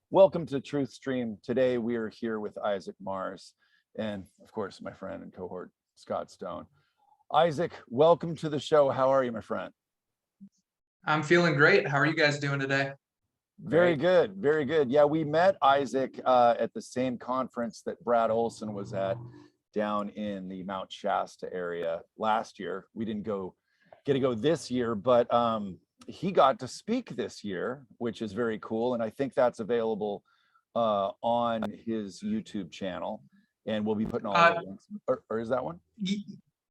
Welcome to TruthStream. Today we are here with Isaac Mars and, of course, my friend and cohort, Scott Stone. Isaac, welcome to the show. How are you, my friend? I'm feeling great. How are you guys doing today? Very good, very good. Yeah, we met Isaac at the same conference that Brad Olson was at down in the Mount Shasta area last year. We didn't get to go this year, but he got to speak this year, which is very cool. And I think that's available on his YouTube channel. And we'll be putting all the links. Or is that one?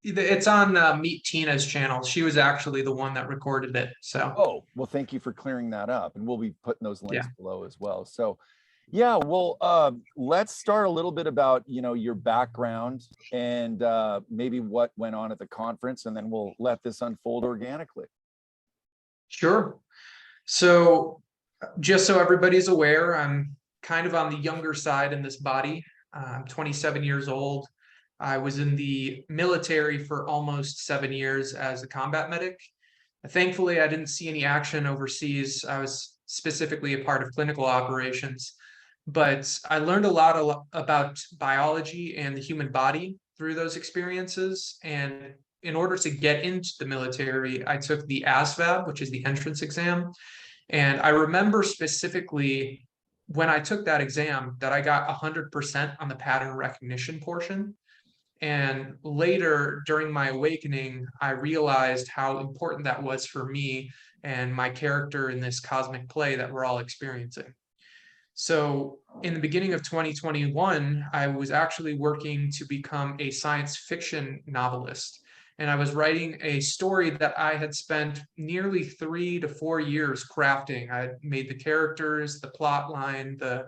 It's on Meet Tina's channel. She was actually the one that recorded it. So, Oh, well, thank you for clearing that up. And we'll be putting those links yeah. below as well. So, yeah, well, let's start a little bit about, your background and maybe what went on at the conference, and then we'll let this unfold organically. Sure. So, just so everybody's aware, I'm kind of on the younger side in this body. I'm 27 years old. I was in the military for almost 7 years as a combat medic. Thankfully, I didn't see any action overseas. I was specifically a part of clinical operations, but I learned a lot about biology and the human body through those experiences. And in order to get into the military, I took the ASVAB, which is the entrance exam. And I remember specifically when I took that exam that I got 100% on the pattern recognition portion. And later during my awakening, I realized how important that was for me and my character in this cosmic play that we're all experiencing. So in the beginning of 2021, I was actually working to become a science fiction novelist. And I was writing a story that I had spent nearly 3 to 4 years crafting. I had made the characters, the plot line, the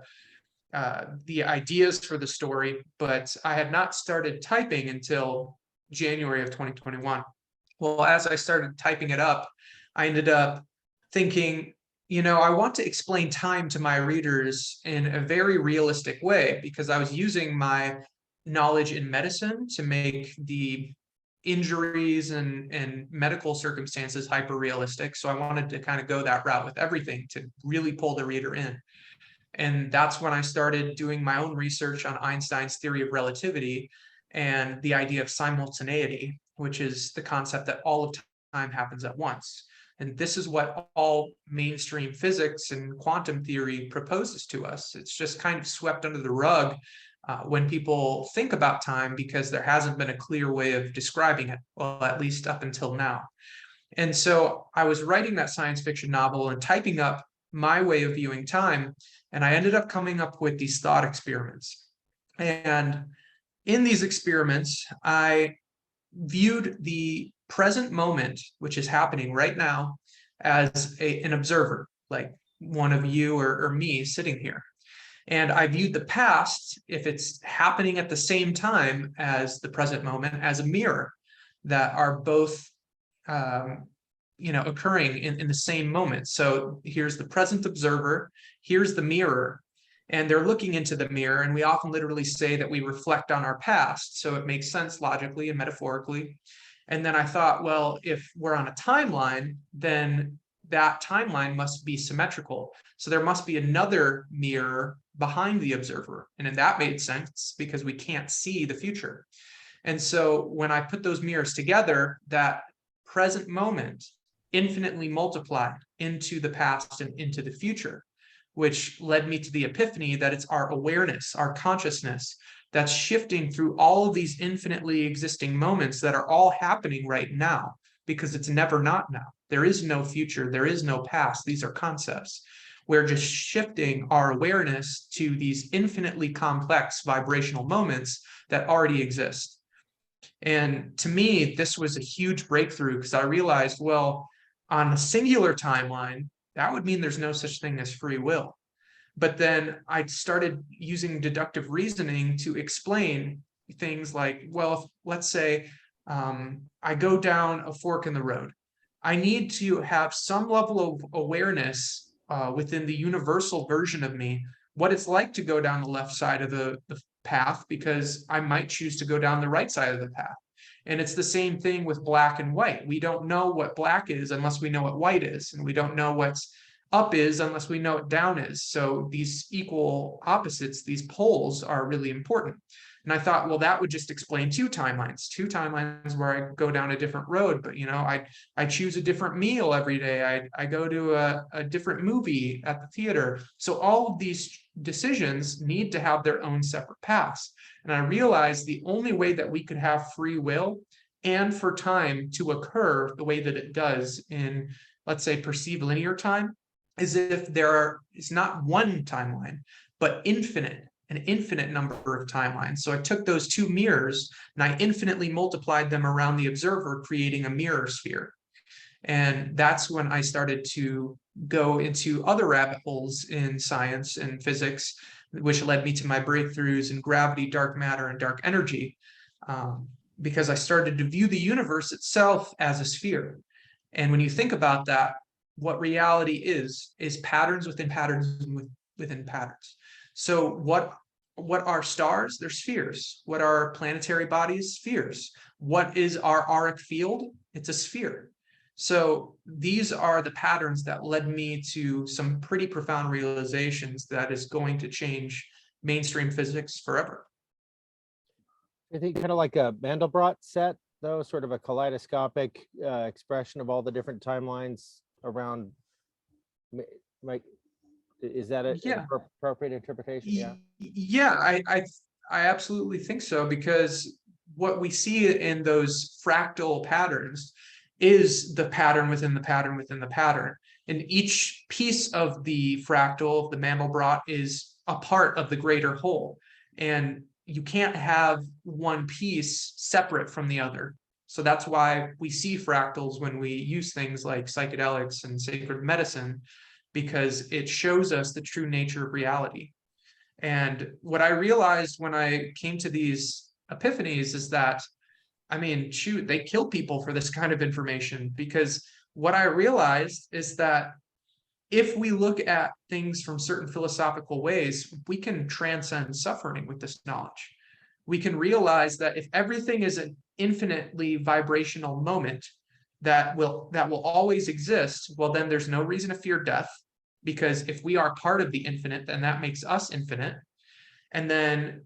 ideas for the story, but I had not started typing until January of 2021. Well, as I started typing it up, I ended up thinking, I want to explain time to my readers in a very realistic way because I was using my knowledge in medicine to make the injuries and medical circumstances hyper realistic. So I wanted to kind of go that route with everything to really pull the reader in. And that's when I started doing my own research on Einstein's theory of relativity and the idea of simultaneity, which is the concept that all of time happens at once. And this is what all mainstream physics and quantum theory proposes to us. It's just kind of swept under the rug when people think about time because there hasn't been a clear way of describing it, well, at least up until now. And so I was writing that science fiction novel and typing up my way of viewing time. And I ended up coming up with these thought experiments. And in these experiments, I viewed the present moment, which is happening right now, as an observer, like one of you or me sitting here. And I viewed the past, if it's happening at the same time as the present moment, as a mirror that are both occurring in the same moment. So here's the present observer, here's the mirror, and they're looking into the mirror. And we often literally say that we reflect on our past. So it makes sense logically and metaphorically. And then I thought, well, if we're on a timeline, then that timeline must be symmetrical. So there must be another mirror behind the observer. And then that made sense because we can't see the future. And so when I put those mirrors together, that present moment infinitely multiplied into the past and into the future, which led me to the epiphany that it's our awareness, our consciousness that's shifting through all of these infinitely existing moments that are all happening right now, because it's never not now. There is no future, there is no past. These are concepts. We're just shifting our awareness to these infinitely complex vibrational moments that already exist. And to me, this was a huge breakthrough because I realized, well, on a singular timeline, that would mean there's no such thing as free will. But then I started using deductive reasoning to explain things like, well, if, let's say I go down a fork in the road. I need to have some level of awareness within the universal version of me, what it's like to go down the left side of the path, because I might choose to go down the right side of the path. And it's the same thing with black and white. We don't know what black is unless we know what white is. And we don't know what's up is unless we know what down is. So these equal opposites, these poles, are really important. And I thought, well, that would just explain two timelines where I go down a different road. But I choose a different meal every day. I go to a different movie at the theater. So all of these decisions need to have their own separate paths. And I realized the only way that we could have free will and for time to occur the way that it does in, let's say, perceived linear time, is if there is not one timeline, but an infinite number of timelines. So I took those two mirrors and I infinitely multiplied them around the observer, creating a mirror sphere. And that's when I started to go into other rabbit holes in science and physics, which led me to my breakthroughs in gravity, dark matter, and dark energy, because I started to view the universe itself as a sphere. And when you think about that, what reality is patterns within patterns within patterns. So what are stars? They're spheres. What are planetary bodies? Spheres. What is our auric field? It's a sphere. So these are the patterns that led me to some pretty profound realizations that is going to change mainstream physics forever. I think kind of like a Mandelbrot set, though, sort of a kaleidoscopic expression of all the different timelines around. Mike, is that an appropriate interpretation? Yeah, I absolutely think so, because what we see in those fractal patterns is the pattern within the pattern within the pattern. And each piece of the fractal, the Mandelbrot, is a part of the greater whole. And you can't have one piece separate from the other. So that's why we see fractals when we use things like psychedelics and sacred medicine, because it shows us the true nature of reality. And what I realized when I came to these epiphanies is that, shoot, they kill people for this kind of information, because what I realized is that if we look at things from certain philosophical ways, we can transcend suffering with this knowledge. We can realize that if everything is an infinitely vibrational moment that will always exist, well, then there's no reason to fear death, because if we are part of the infinite, then that makes us infinite. And then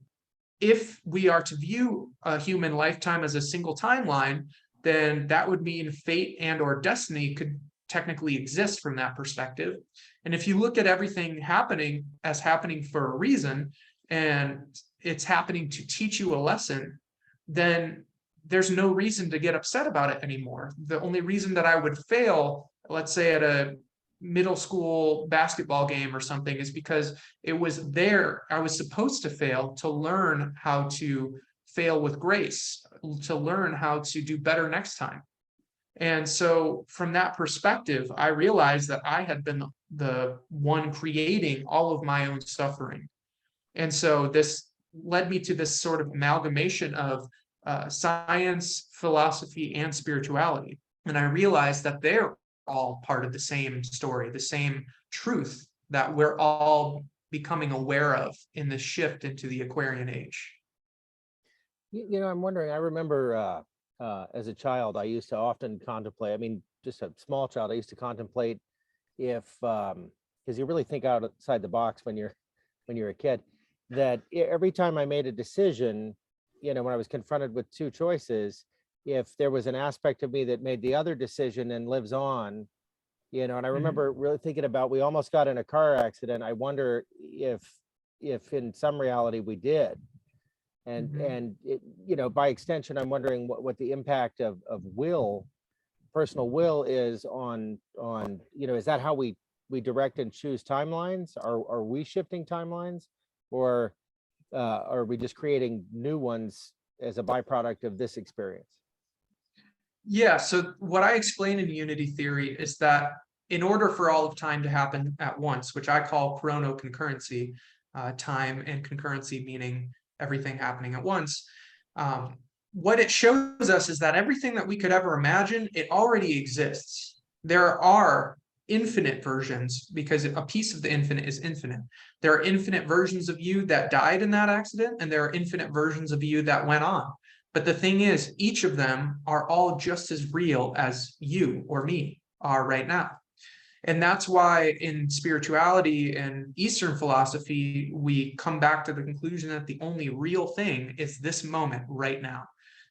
if we are to view a human lifetime as a single timeline, then that would mean fate and or destiny could technically exist from that perspective. And if you look at everything happening as happening for a reason, and it's happening to teach you a lesson, then there's no reason to get upset about it anymore. The only reason that I would fail, let's say at a middle school basketball game or something, is because it was there. I was supposed to fail to learn how to fail with grace, to learn how to do better next time. And so from that perspective, I realized that I had been the one creating all of my own suffering. And so this led me to this sort of amalgamation of science, philosophy, and spirituality. And I realized that they're all part of the same story, the same truth that we're all becoming aware of in the shift into the Aquarian age. I'm wondering, I remember as a child, I used to often contemplate, just a small child, I used to contemplate if, because you really think outside the box when you're a kid, that every time I made a decision, when I was confronted with two choices, if there was an aspect of me that made the other decision and lives on, and I remember really thinking about, we almost got in a car accident. I wonder if in some reality we did. And it, by extension, I'm wondering what the impact of will, personal will, is on is that how we direct and choose timelines? Are we shifting timelines, or are we just creating new ones as a byproduct of this experience? Yeah, so what I explain in unity theory is that in order for all of time to happen at once, which I call chronoconcurrency, time and concurrency meaning everything happening at once, what it shows us is that everything that we could ever imagine, it already exists. There are infinite versions, because a piece of the infinite is infinite. There are infinite versions of you that died in that accident, and there are infinite versions of you that went on. But the thing is, each of them are all just as real as you or me are right now. And that's why in spirituality and Eastern philosophy, we come back to the conclusion that the only real thing is this moment right now,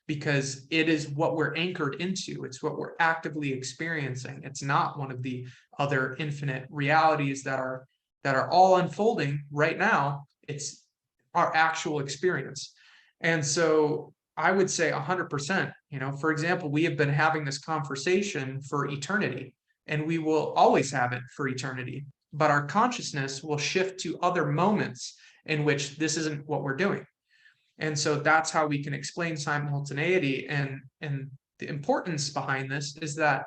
because it is what we're anchored into. It's what we're actively experiencing. It's not one of the other infinite realities that are all unfolding right now. It's our actual experience. And so I would say 100%, for example, we have been having this conversation for eternity, and we will always have it for eternity, but our consciousness will shift to other moments in which this isn't what we're doing. And so that's how we can explain simultaneity. And the importance behind this is that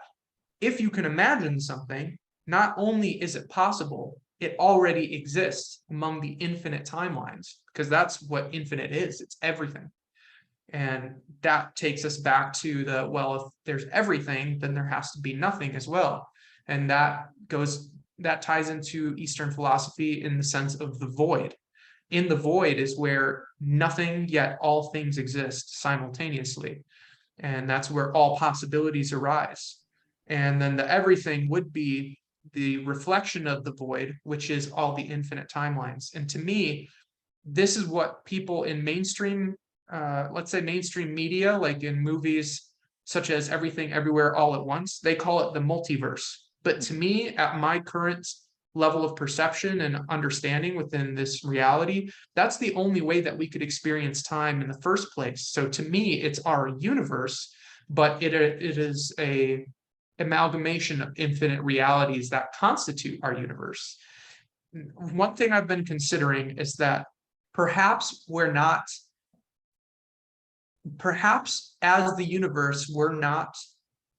if you can imagine something, not only is it possible, it already exists among the infinite timelines, because that's what infinite is. It's everything. And that takes us back to well, if there's everything, then there has to be nothing as well. And that ties into Eastern philosophy in the sense of the void. In the void is where nothing yet all things exist simultaneously. And that's where all possibilities arise. And then the everything would be the reflection of the void, which is all the infinite timelines. And to me, this is what people in mainstream, let's say mainstream media, like in movies such as Everything Everywhere All at Once, they call it the multiverse. But to me, at my current level of perception and understanding within this reality, that's the only way that we could experience time in the first place. So to me, it's our universe, but it is a amalgamation of infinite realities that constitute our universe. One thing I've been considering is that perhaps as the universe, we're not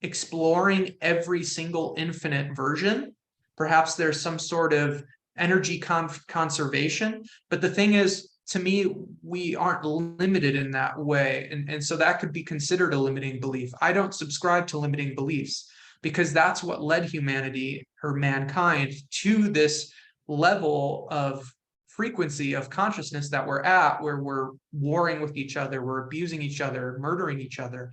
exploring every single infinite version. Perhaps there's some sort of energy conservation. But the thing is, to me, we aren't limited in that way. And so that could be considered a limiting belief. I don't subscribe to limiting beliefs, because that's what led humanity or mankind to this level of frequency of consciousness that we're at, where we're warring with each other, we're abusing each other, murdering each other.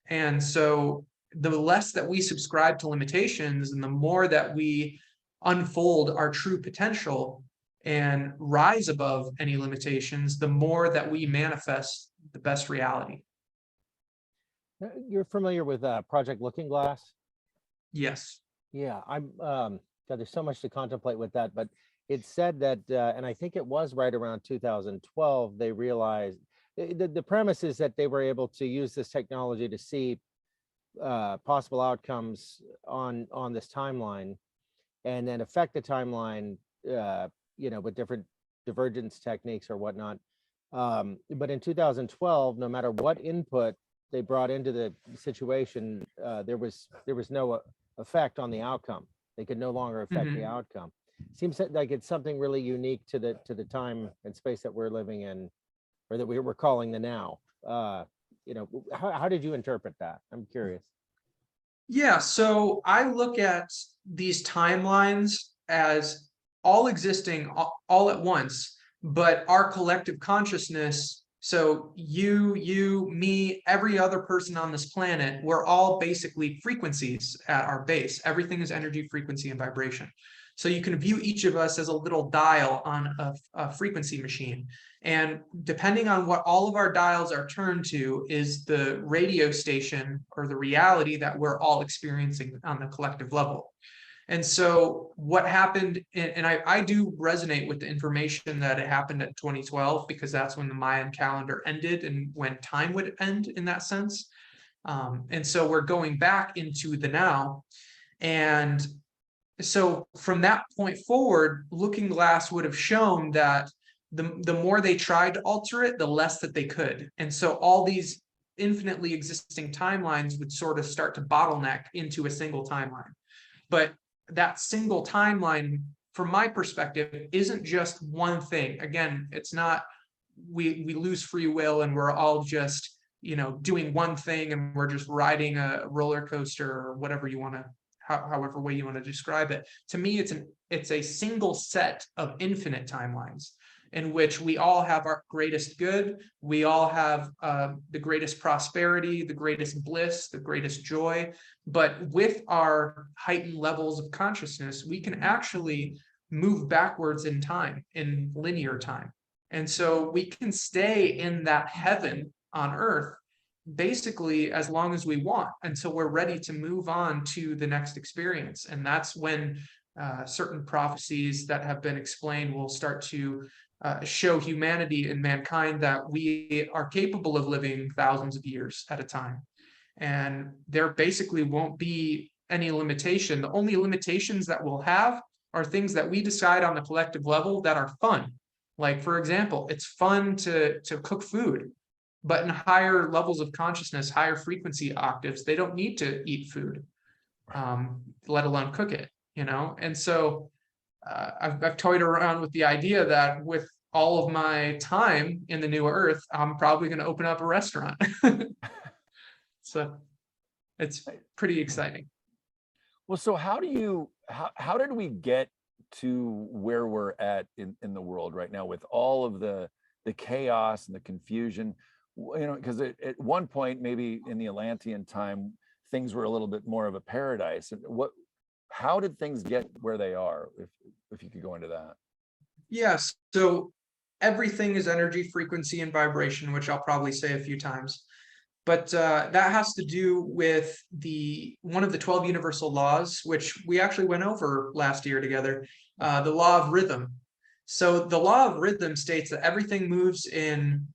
And so the less that we subscribe to limitations and the more that we unfold our true potential and rise above any limitations, the more that we manifest the best reality. You're familiar with Project Looking Glass? Yes. Yeah, I'm God, there's so much to contemplate with that, but it said that, and I think it was right around 2012, they realized the premise is that they were able to use this technology to see possible outcomes on this timeline, and then affect the timeline, with different divergence techniques or whatnot. But in 2012, no matter what input they brought into the situation, there was no effect on the outcome. They could no longer affect the outcome. Seems like it's something really unique to the time and space that we're living in, or that we're calling the now. How did you interpret that? I'm curious. Yeah, so I look at these timelines as all existing all at once, but our collective consciousness, so you, me, every other person on this planet, we're all basically frequencies at our base. Everything is energy, frequency, and vibration. So you can view each of us as a little dial on a frequency machine. And depending on what all of our dials are turned to is the radio station or the reality that we're all experiencing on the collective level. And so what happened, and I do resonate with the information that it happened at 2012, because that's when the Mayan calendar ended and when time would end in that sense. And so we're going back into the now. And so from that point forward, Looking Glass would have shown that the more they tried to alter it, the less that they could. And so all these infinitely existing timelines would sort of start to bottleneck into a single timeline. But that single timeline, from my perspective, isn't just one thing. Again, it's not we lose free will and we're all just, doing one thing and we're just riding a roller coaster or whatever you want to, however way you want to describe it. To me, it's a single set of infinite timelines. in which we all have our greatest good, we all have the greatest prosperity, the greatest bliss, the greatest joy. But with our heightened levels of consciousness, we can actually move backwards in time, in linear time. And so we can stay in that heaven on earth basically as long as we want until we're ready to move on to the next experience. And that's when certain prophecies that have been explained will start to show humanity and mankind that we are capable of living thousands of years at a time. And there basically won't be any limitation. The only limitations that we'll have are things that we decide on the collective level that are fun. Like, for example, it's fun to cook food, but in higher levels of consciousness, higher frequency octaves, they don't need to eat food, let alone cook it, you know? And so I've toyed around with the idea that with all of my time in the new earth, I'm probably going to open up a restaurant. So it's pretty exciting. Well, so how did we get to where we're at in the world right now with all of the chaos and the confusion? You know, because at one point, maybe in the Atlantean time, things were a little bit more of a paradise. How did things get where they are? If you could go into that. Yes. So everything is energy, frequency, and vibration, which I'll probably say a few times. But that has to do with one of the 12 universal laws, which we actually went over last year together, the law of rhythm. So the law of rhythm states that everything moves in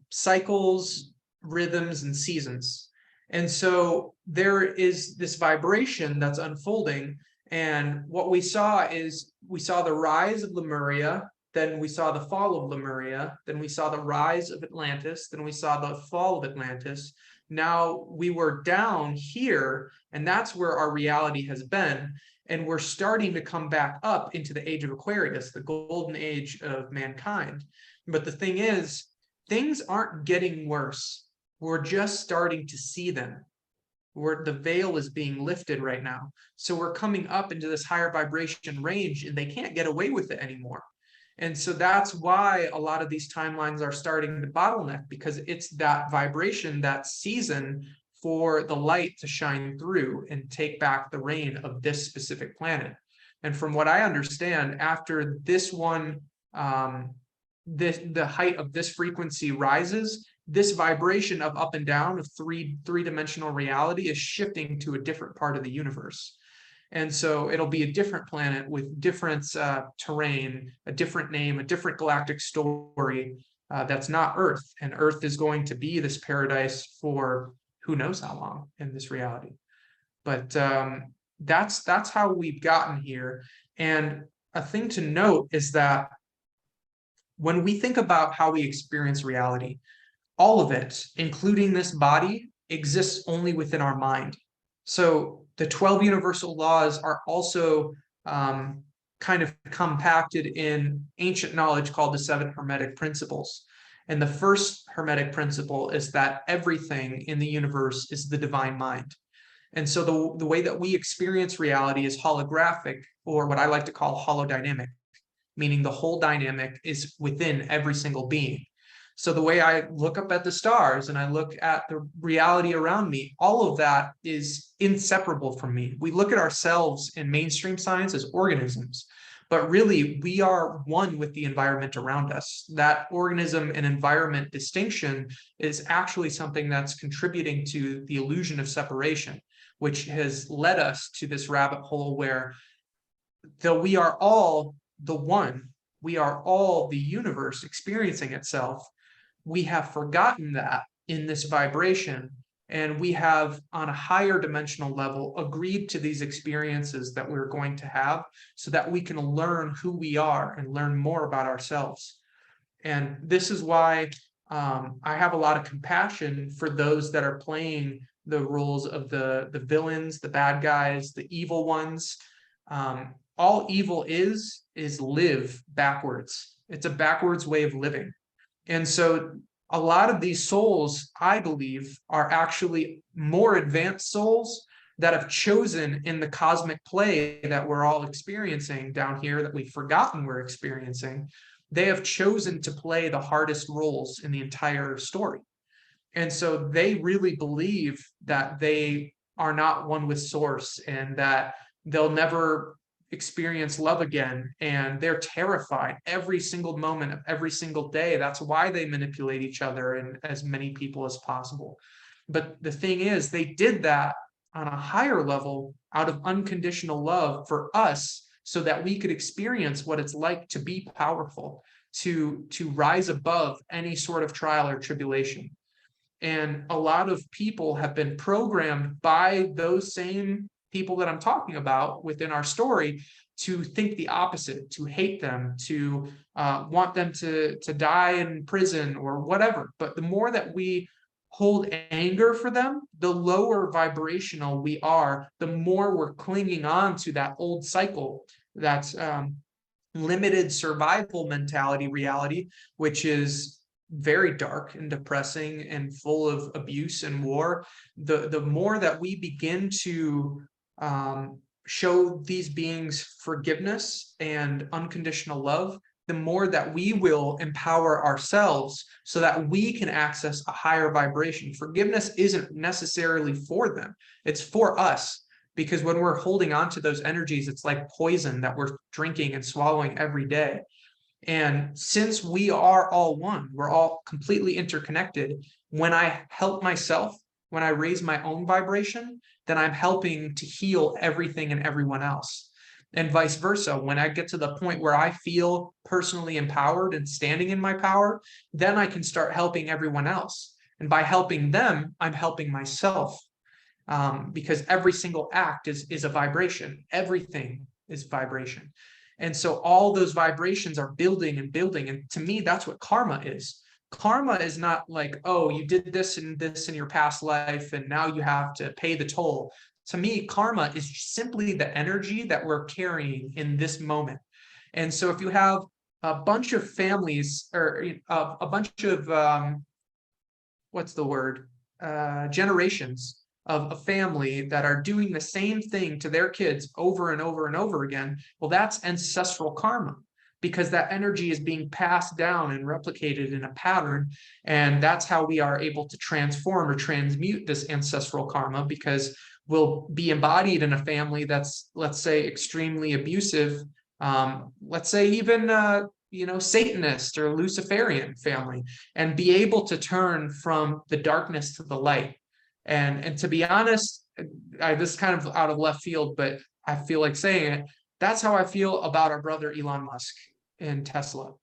cycles, rhythms, and seasons. And so there is this vibration that's unfolding. And what we saw is we saw the rise of Lemuria, then we saw the fall of Lemuria, then we saw the rise of Atlantis, then we saw the fall of Atlantis. Now we were down here, and that's where our reality has been. And we're starting to come back up into the age of Aquarius, the golden age of mankind. But the thing is, things aren't getting worse. We're just starting to see them. The veil is being lifted right now. So we're coming up into this higher vibration range, and they can't get away with it anymore. And so that's why a lot of these timelines are starting to bottleneck, because it's that vibration, that season for the light to shine through and take back the reign of this specific planet. And from what I understand, after this one, the height of this frequency rises, this vibration of up and down of three-dimensional reality is shifting to a different part of the universe. And so it'll be a different planet with different terrain, a different name, a different galactic story that's not Earth. And Earth is going to be this paradise for who knows how long in this reality. But that's how we've gotten here. And a thing to note is that when we think about how we experience reality, all of it, including this body, exists only within our mind. So the 12 universal laws are also kind of compacted in ancient knowledge called the 7 Hermetic principles. And the first Hermetic principle is that everything in the universe is the divine mind. And so the way that we experience reality is holographic, or what I like to call holodynamic, meaning the whole dynamic is within every single being. So the way I look up at the stars and I look at the reality around me, all of that is inseparable from me. We look at ourselves in mainstream science as organisms, but really we are one with the environment around us. That organism and environment distinction is actually something that's contributing to the illusion of separation, which has led us to this rabbit hole where, though we are all the one, we are all the universe experiencing itself, we have forgotten that in this vibration, and we have, on a higher dimensional level, agreed to these experiences that we're going to have so that we can learn who we are and learn more about ourselves. And this is why I have a lot of compassion for those that are playing the roles of the villains, the bad guys, the evil ones. All evil is live backwards. It's a backwards way of living. And so a lot of these souls, I believe, are actually more advanced souls that have chosen in the cosmic play that we're all experiencing down here, that we've forgotten we're experiencing, they have chosen to play the hardest roles in the entire story. And so they really believe that they are not one with source and that they'll never experience love again. And they're terrified every single moment of every single day. That's why they manipulate each other and as many people as possible. But the thing is, they did that on a higher level out of unconditional love for us so that we could experience what it's like to be powerful, to rise above any sort of trial or tribulation. And a lot of people have been programmed by those same people that I'm talking about within our story to think the opposite, to hate them, to want them to die in prison or whatever. But the more that we hold anger for them, the lower vibrational we are, the more we're clinging on to that old cycle, that's limited survival mentality reality, which is very dark and depressing and full of abuse and war. The more that we begin to show these beings forgiveness and unconditional love, the more that we will empower ourselves so that we can access a higher vibration. Forgiveness isn't necessarily for them, it's for us. Because when we're holding on to those energies, it's like poison that we're drinking and swallowing every day. And since we are all one, we're all completely interconnected. When I help myself, when I raise my own vibration, then I'm helping to heal everything and everyone else. And vice versa. When I get to the point where I feel personally empowered and standing in my power, then I can start helping everyone else. And by helping them, I'm helping myself. Because every single act is a vibration. Everything is vibration. And so all those vibrations are building and building. And to me, that's what karma is. Karma is not like, oh, you did this and this in your past life, and now you have to pay the toll. To me, karma is simply the energy that we're carrying in this moment. And so if you have a bunch of families or a bunch of, what's the word, generations of a family that are doing the same thing to their kids over and over and over again, well, that's ancestral karma, because that energy is being passed down and replicated in a pattern. And that's how we are able to transform or transmute this ancestral karma, because we'll be embodied in a family that's, let's say, extremely abusive. Let's say even Satanist or Luciferian family, and be able to turn from the darkness to the light. And to be honest, this is kind of out of left field, but I feel like saying it. That's how I feel about our brother Elon Musk and Tesla.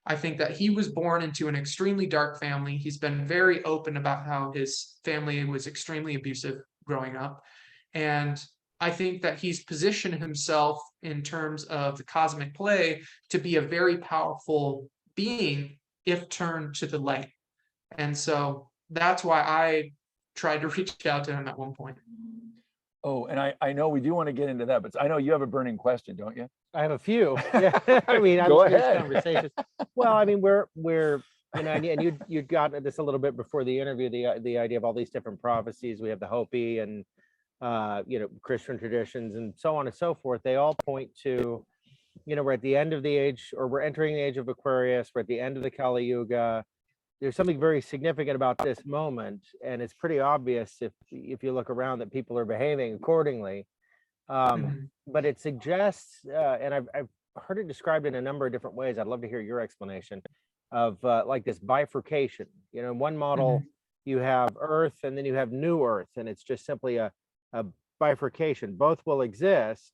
I think that he was born into an extremely dark family. He's been very open about how his family was extremely abusive growing up. And I think that he's positioned himself in terms of the cosmic play to be a very powerful being if turned to the light. And so that's why I tried to reach out to him at one point. Oh, and I know we do want to get into that, but I know you have a burning question, don't you? I have a few. Yeah. I mean, Go I'm ahead. conversations. Well, I mean, we're and you'd gotten at this a little bit before the interview, the idea of all these different prophecies. We have the Hopi and Christian traditions and so on and so forth. They all point to, we're at the end of the age, or we're entering the age of Aquarius. We're at the end of the Kali Yuga. There's something very significant about this moment, and it's pretty obvious if you look around that people are behaving accordingly. But it suggests, and I've heard it described in a number of different ways. I'd love to hear your explanation of like this bifurcation. In one model, you have Earth, and then you have New Earth, and it's just simply a bifurcation. Both will exist.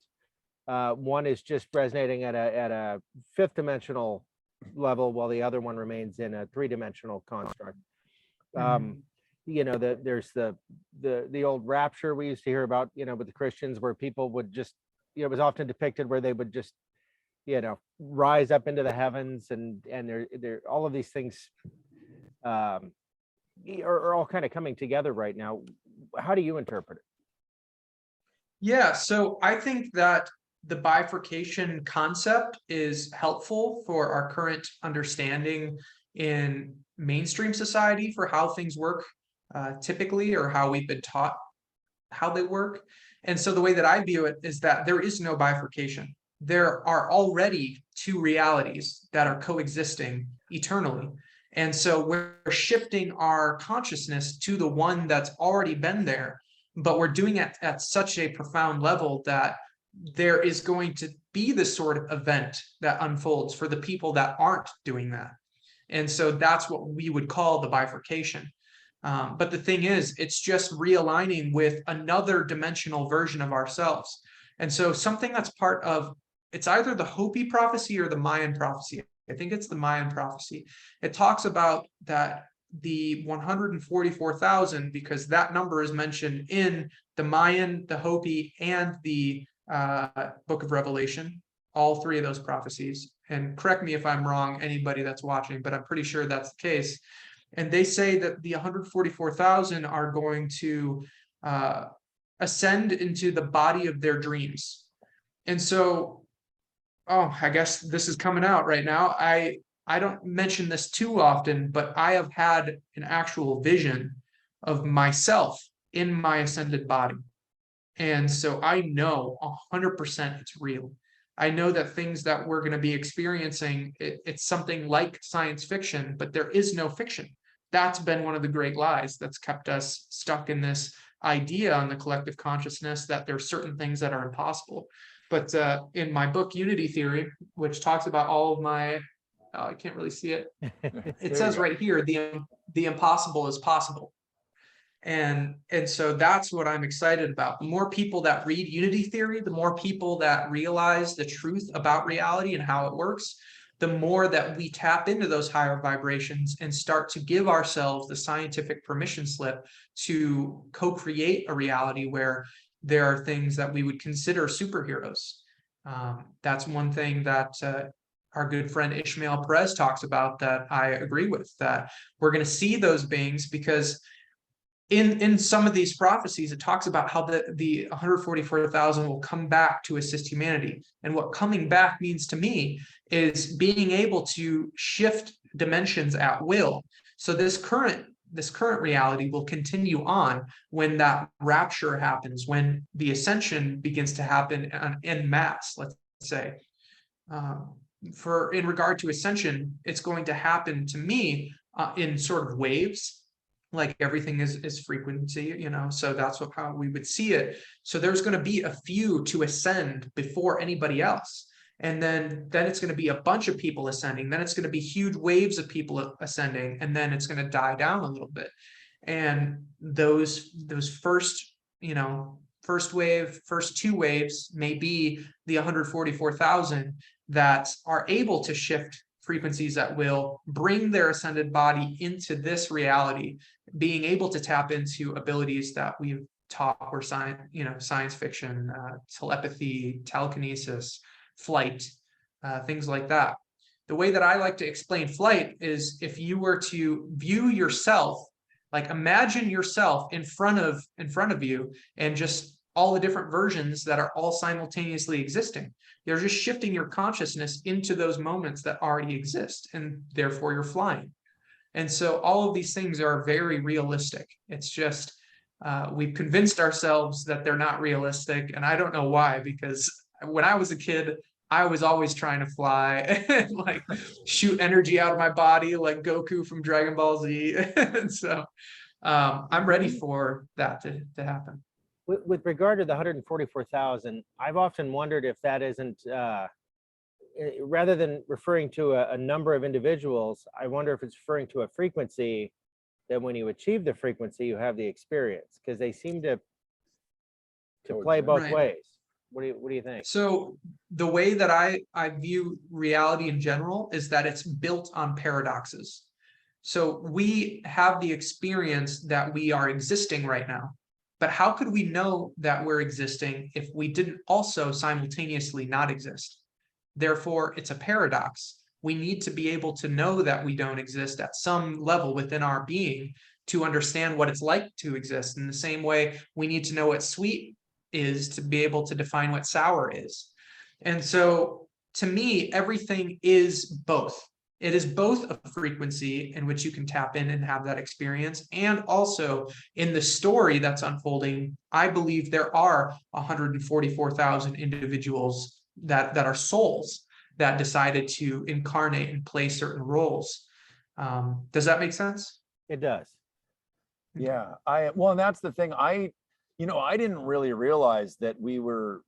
One is just resonating at a fifth dimensional level, while the other one remains in a three-dimensional construct. There's the old rapture we used to hear about, with the Christians, where people would just, it was often depicted where they would just, rise up into the heavens, and they're all of these things are all kind of coming together right now. How do you interpret it? Yeah, so I think that the bifurcation concept is helpful for our current understanding in mainstream society for how things work typically, or how we've been taught how they work. And so the way that I view it is that there is no bifurcation. there are already two realities that are coexisting eternally. And so we're shifting our consciousness to the one that's already been there, but we're doing it at such a profound level that there is going to be this sort of event that unfolds for the people that aren't doing that. And so that's what we would call the bifurcation. But the thing is, it's just realigning with another dimensional version of ourselves. And so something that's part of, it's either the Hopi prophecy or the Mayan prophecy. I think it's the Mayan prophecy. It talks about that the 144,000, because that number is mentioned in the Mayan, the Hopi, and the book of Revelation, all three of those prophecies. And correct me if I'm wrong, anybody that's watching, but I'm pretty sure that's the case. And they say that the 144,000 are going to ascend into the body of their dreams. And so, I guess this is coming out right now. I don't mention this too often, but I have had an actual vision of myself in my ascended body. And so I know 100% it's real. I know that things that we're going to be experiencing, it's something like science fiction, but there is no fiction. That's been one of the great lies that's kept us stuck in this idea on the collective consciousness that there's certain things that are impossible. But in my book, Unity Theory, which talks about all of my, I can't really see it. It says right here, the impossible is possible. And so that's what I'm excited about. The more people that read Unity Theory, the more people that realize the truth about reality and how it works, the more that we tap into those higher vibrations and start to give ourselves the scientific permission slip to co-create a reality where there are things that we would consider superheroes. That's one thing that our good friend Ishmael Perez talks about that I agree with, that we're going to see those beings because in some of these prophecies, it talks about how the 144,000 will come back to assist humanity. And what coming back means to me is being able to shift dimensions at will. So this current reality will continue on when that rapture happens, when the ascension begins to happen en masse, let's say. In regard to ascension, it's going to happen to me in sort of waves. Like everything is frequency, so that's how we would see it. So there's going to be a few to ascend before anybody else. And then it's going to be a bunch of people ascending. Then it's going to be huge waves of people ascending. And then it's going to die down a little bit. And those first wave, first two waves may be the 144,000 that are able to shift frequencies that will bring their ascended body into this reality, being able to tap into abilities that we've taught or science fiction, telepathy, telekinesis, flight, things like that. The way that I like to explain flight is if you were to view yourself, like imagine yourself in front of you and just all the different versions that are all simultaneously existing. You're just shifting your consciousness into those moments that already exist, and therefore you're flying. And so all of these things are very realistic. It's just we've convinced ourselves that they're not realistic, and I don't know why, because when I was a kid, I was always trying to fly and like shoot energy out of my body like Goku from Dragon Ball Z. And so I'm ready for that to happen. With regard to the 144,000, I've often wondered if that isn't, rather than referring to a number of individuals, I wonder if it's referring to a frequency, that when you achieve the frequency, you have the experience, because they seem to play both ways. What do you think? So the way that I view reality in general is that it's built on paradoxes. So we have the experience that we are existing right now. But how could we know that we're existing if we didn't also simultaneously not exist? Therefore, it's a paradox. We need to be able to know that we don't exist at some level within our being to understand what it's like to exist. In the same way, we need to know what sweet is to be able to define what sour is. And so, to me, everything is both. It is both a frequency in which you can tap in and have that experience. And also in the story that's unfolding, I believe there are 144,000 individuals that are souls that decided to incarnate and play certain roles. Does that make sense? It does. Yeah, well, and that's the thing. I didn't really realize that we were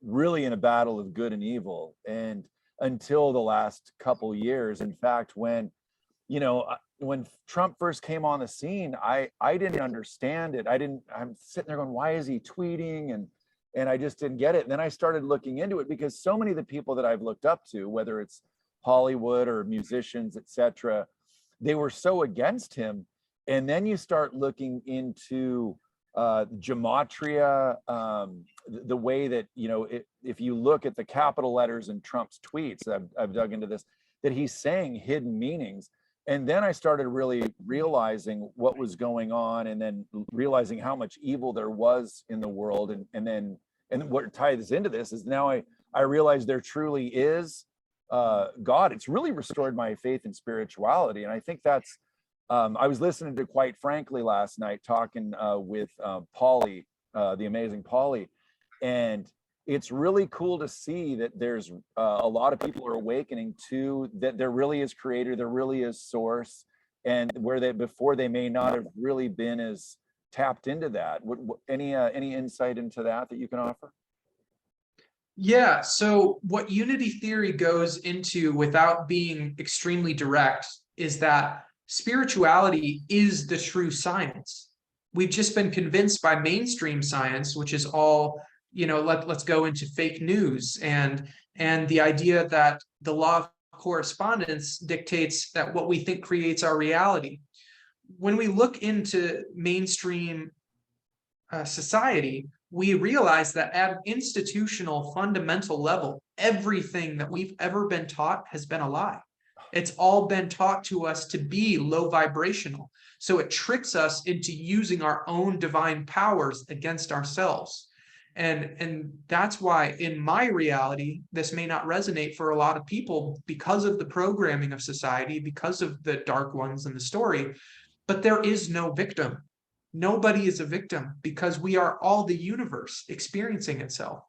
really in a battle of good and evil, and until the last couple years. In fact, when Trump first came on the scene, I didn't understand it. I'm sitting there going, why is he tweeting? And I just didn't get it. And then I started looking into it, because so many of the people that I've looked up to, whether it's Hollywood or musicians, etc., they were so against him. And then you start looking into gematria, the way that, if you look at the capital letters in Trump's tweets, I've dug into this, that he's saying hidden meanings. And then I started really realizing what was going on, and then realizing how much evil there was in the world. And what ties into this is now I realize there truly is God. It's really restored my faith in spirituality. And I think that's, I was listening to Quite Frankly last night, talking with Polly, the amazing Polly. And it's really cool to see that there's a lot of people are awakening to that there really is creator, there really is source, and where before they may not have really been as tapped into that. Any insight into that you can offer? Yeah, so what unity theory goes into, without being extremely direct, is that spirituality is the true science. We've just been convinced by mainstream science, which is all, let's go into fake news and the idea that the law of correspondence dictates that what we think creates our reality. When we look into mainstream society, we realize that at an institutional fundamental level, everything that we've ever been taught has been a lie. It's all been taught to us to be low vibrational. So it tricks us into using our own divine powers against ourselves. And that's why in my reality, this may not resonate for a lot of people because of the programming of society, because of the dark ones in the story, but there is no victim. Nobody is a victim, because we are all the universe experiencing itself.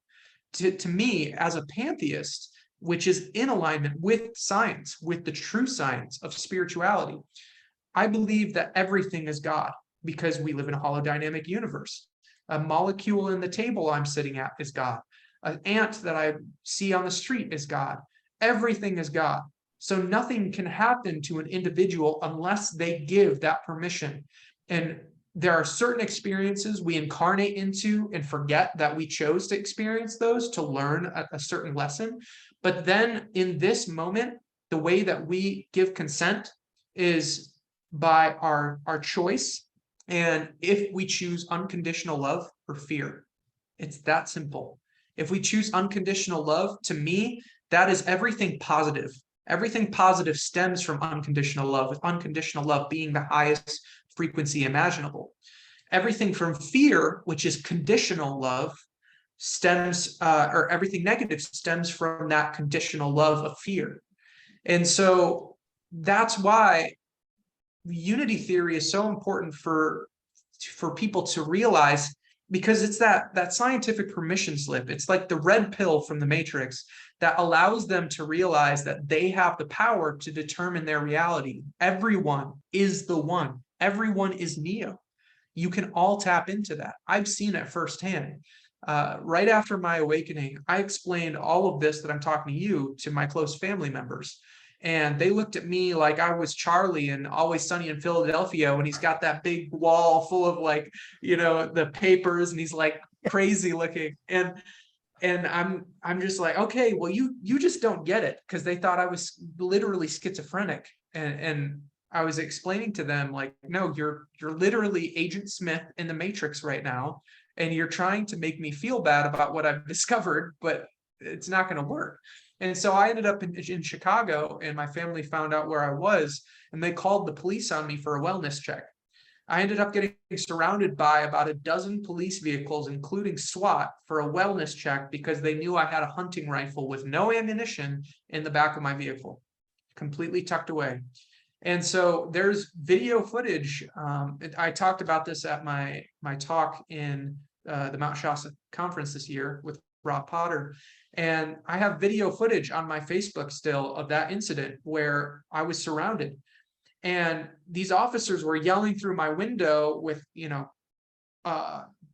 To me, as a pantheist, which is in alignment with science, with the true science of spirituality, I believe that everything is God, because we live in a holodynamic universe. A molecule in the table I'm sitting at is God. An ant that I see on the street is God. Everything is God. So nothing can happen to an individual unless they give that permission. And there are certain experiences we incarnate into and forget that we chose to experience those to learn a certain lesson. But then in this moment, the way that we give consent is by our choice. And if we choose unconditional love or fear, it's that simple. If we choose unconditional love, to me, that is everything positive. Everything positive stems from unconditional love, with unconditional love being the highest frequency imaginable. Everything from fear, which is conditional love, stems, or everything negative stems from that conditional love of fear. And so that's why unity theory is so important for people to realize, because it's that scientific permission slip. It's like the red pill from the Matrix that allows them to realize that they have the power to determine their reality. Everyone is the one. Everyone is Neo. You can all tap into that. I've seen it firsthand. Right after my awakening, I explained all of this that I'm talking to you to my close family members. And they looked at me like I was Charlie in Always Sunny in Philadelphia, when he's got that big wall full of the papers, and he's like crazy looking. And I'm just like, okay, well, you just don't get it, because they thought I was literally schizophrenic. And I was explaining to them, like, no, you're literally Agent Smith in the Matrix right now, and you're trying to make me feel bad about what I've discovered, but it's not going to work. And so I ended up in Chicago, and my family found out where I was, and they called the police on me for a wellness check. I ended up getting surrounded by about a dozen police vehicles, including SWAT, for a wellness check, because they knew I had a hunting rifle with no ammunition in the back of my vehicle, completely tucked away. And so there's video footage. I talked about this at my talk in the Mount Shasta conference this year with Rob Potter. And I have video footage on my Facebook still of that incident where I was surrounded. And these officers were yelling through my window with,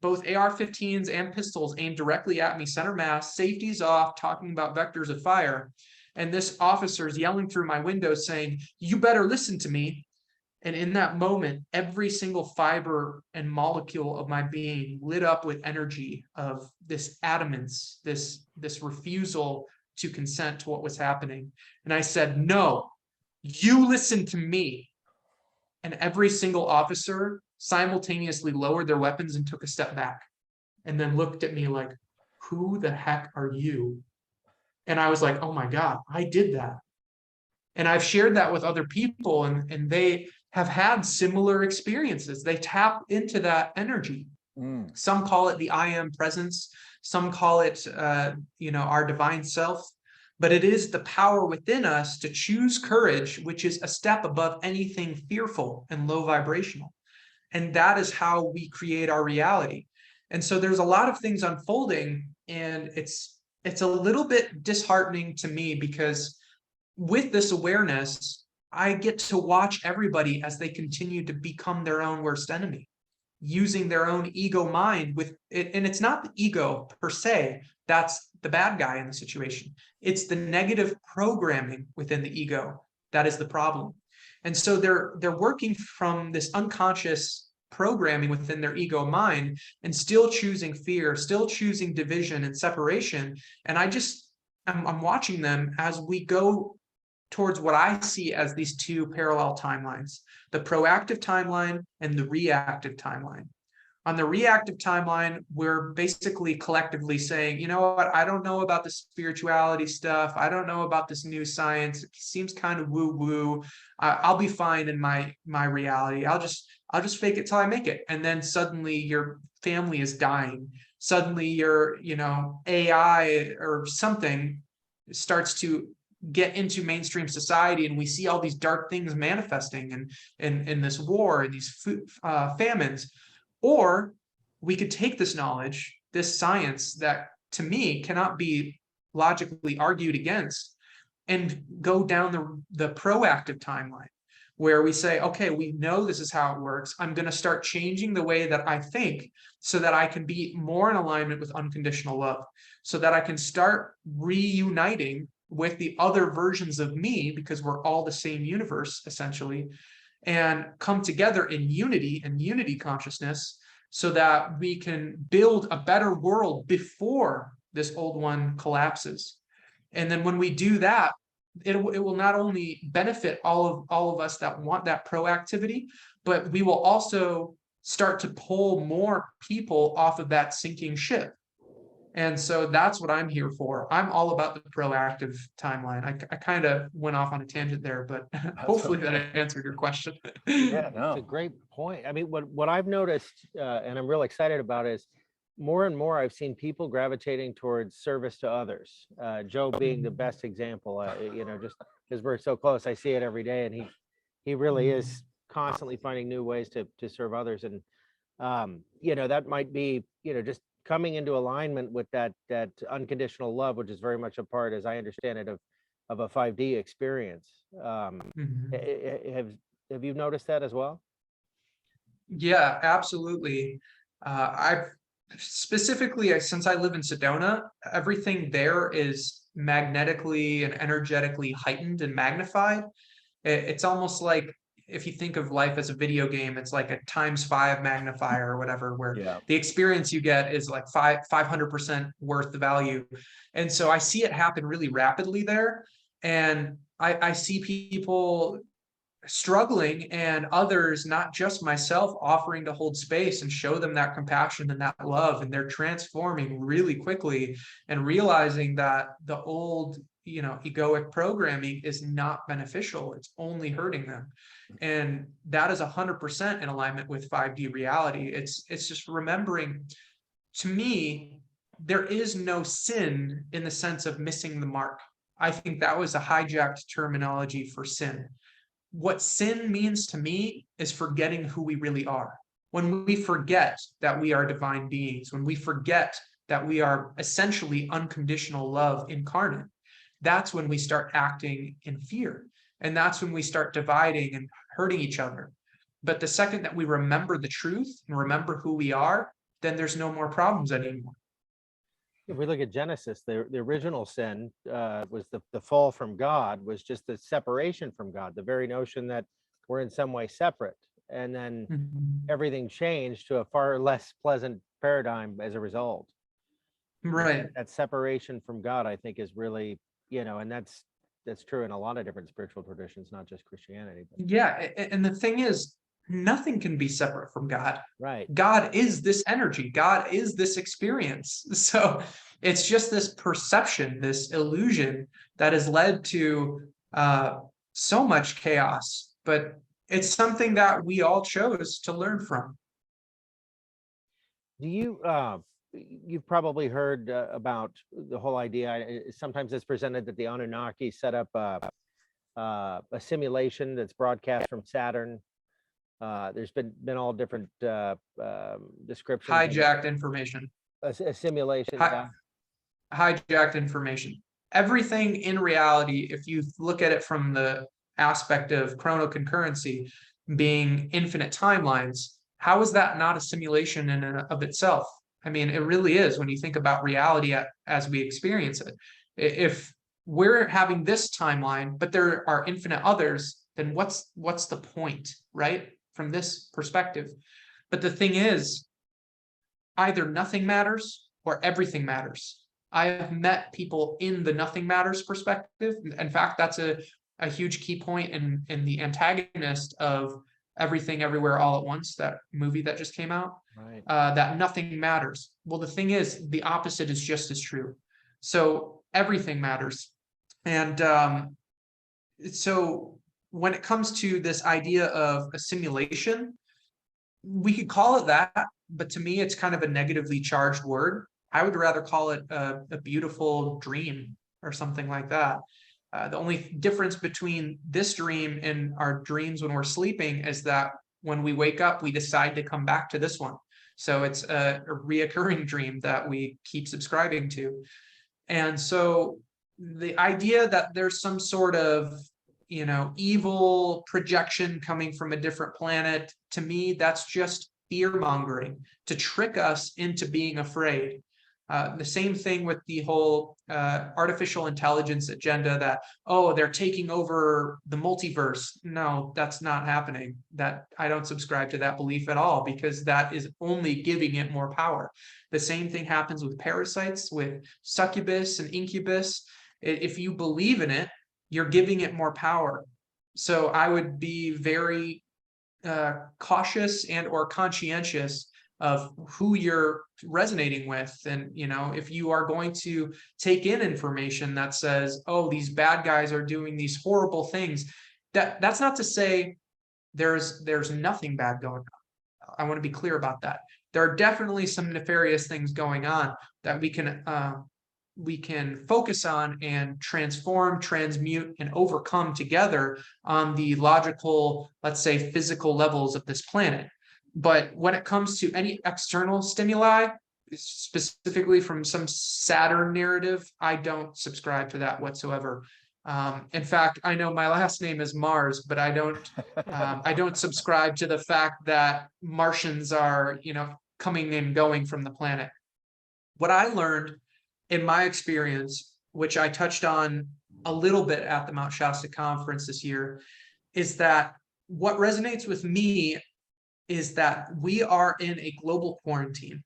both AR-15s and pistols aimed directly at me, center mass, safety's off, talking about vectors of fire. And this officer's yelling through my window saying, "You better listen to me." And in that moment, every single fiber and molecule of my being lit up with energy of this adamance, this refusal to consent to what was happening. And I said, "No, you listen to me." And every single officer simultaneously lowered their weapons and took a step back and then looked at me like, "Who the heck are you?" And I was like, "Oh my God, I did that." And I've shared that with other people, and they have had similar experiences. They tap into that energy. Some call it the I am presence. Some call it, our divine self. But it is the power within us to choose courage, which is a step above anything fearful and low vibrational. And that is how we create our reality. And so there's a lot of things unfolding, and it's a little bit disheartening to me, because with this awareness, I get to watch everybody as they continue to become their own worst enemy, using their own ego mind with it. And it's not the ego per se that's the bad guy in the situation. It's the negative programming within the ego that is the problem. And so they're working from this unconscious programming within their ego mind and still choosing fear, still choosing division and separation. And I'm watching them as we go towards what I see as these two parallel timelines, the proactive timeline and the reactive timeline. On the reactive timeline, we're basically collectively saying, "You know what, I don't know about the spirituality stuff. I don't know about this new science. It seems kind of woo-woo. I'll be fine in my reality. I'll just fake it till I make it." And then suddenly your family is dying. Suddenly your, AI or something starts to get into mainstream society, and we see all these dark things manifesting in this war and these famines. Or we could take this knowledge, this science that to me cannot be logically argued against, and go down the proactive timeline, where we say, okay, we know this is how it works. I'm going to start changing the way that I think so that I can be more in alignment with unconditional love, so that I can start reuniting with the other versions of me, because we're all the same universe essentially, and come together in unity and unity consciousness, so that we can build a better world before this old one collapses. And then when we do that, it will not only benefit all of us that want that proactivity, but we will also start to pull more people off of that sinking ship. And so that's what I'm here for. I'm all about the proactive timeline. I kind of went off on a tangent there, but hopefully that answered your question. Yeah, It's a no. great point. I mean, what I've noticed, and I'm real excited about, is more and more I've seen people gravitating towards service to others. Joe being the best example. Just because we're so close, I see it every day, and he really is constantly finding new ways to serve others. And that might be just coming into alignment with that unconditional love, which is very much a part, as I understand it, of a 5D experience. Have you noticed that as well? Yeah, absolutely. I've specifically, since I live in Sedona, everything there is magnetically and energetically heightened and magnified. It's almost like, if you think of life as a video game, it's like a ×5 magnifier or whatever, where the experience you get is like 500% worth the value. And so I see it happen really rapidly there. And I see people struggling, and others, not just myself, offering to hold space and show them that compassion and that love. And they're transforming really quickly and realizing that the old, egoic programming is not beneficial. It's only hurting them. And that is 100% in alignment with 5D reality. It's just remembering, to me, there is no sin in the sense of missing the mark. I think that was a hijacked terminology for sin. What sin means to me is forgetting who we really are. When we forget that we are divine beings, when we forget that we are essentially unconditional love incarnate, that's when we start acting in fear. And that's when we start dividing and hurting each other. But the second that we remember the truth and remember who we are, then there's no more problems anymore. If we look at Genesis, the original sin was the fall from God, was just the separation from God, the very notion that we're in some way separate. And then everything changed to a far less pleasant paradigm as a result. Right. That separation from God, I think, is really, and that's true in a lot of different spiritual traditions, not just Christianity. But... Yeah. And the thing is, nothing can be separate from God. Right. God is this energy. God is this experience. So it's just this perception, this illusion that has led to so much chaos. But it's something that we all chose to learn from. Do you, you've probably heard about the whole idea. Sometimes it's presented that the Anunnaki set up a simulation that's broadcast from Saturn. There's been all different descriptions. Hijacked information. A simulation. Yeah. Hijacked information. Everything in reality, if you look at it from the aspect of chronoconcurrency being infinite timelines, how is that not a simulation in and of itself? I mean, it really is when you think about reality as we experience it. If we're having this timeline, but there are infinite others, then what's the point, right? From this perspective. But the thing is, either nothing matters or everything matters. I have met people in the nothing matters perspective. In fact, that's a huge key point in the antagonist of Everything Everywhere All at Once, that movie that just came out. Right. That nothing matters. Well, the thing is, the opposite is just as true. So everything matters. And so when it comes to this idea of a simulation, we could call it that, but to me, it's kind of a negatively charged word. I would rather call it a beautiful dream or something like that. The only difference between this dream and our dreams when we're sleeping is that when we wake up, we decide to come back to this one. So it's a reoccurring dream that we keep subscribing to. And so the idea that there's some sort of, evil projection coming from a different planet, to me, that's just fear mongering to trick us into being afraid. The same thing with the whole artificial intelligence agenda that, they're taking over the multiverse. No, that's not happening. That I don't subscribe to that belief at all, because that is only giving it more power. The same thing happens with parasites, with succubus and incubus. If you believe in it, you're giving it more power. So I would be very cautious and or conscientious of who you're resonating with. And, if you are going to take in information that says, these bad guys are doing these horrible things, that's not to say there's nothing bad going on. I want to be clear about that. There are definitely some nefarious things going on that we can focus on and transform, transmute, and overcome together on the logical, let's say, physical levels of this planet. But when it comes to any external stimuli, specifically from some Saturn narrative, I don't subscribe to that whatsoever. In fact, I know my last name is Mars, but I don't subscribe to the fact that Martians are, coming and going from the planet. What I learned in my experience, which I touched on a little bit at the Mount Shasta conference this year, is that what resonates with me is that we are in a global quarantine.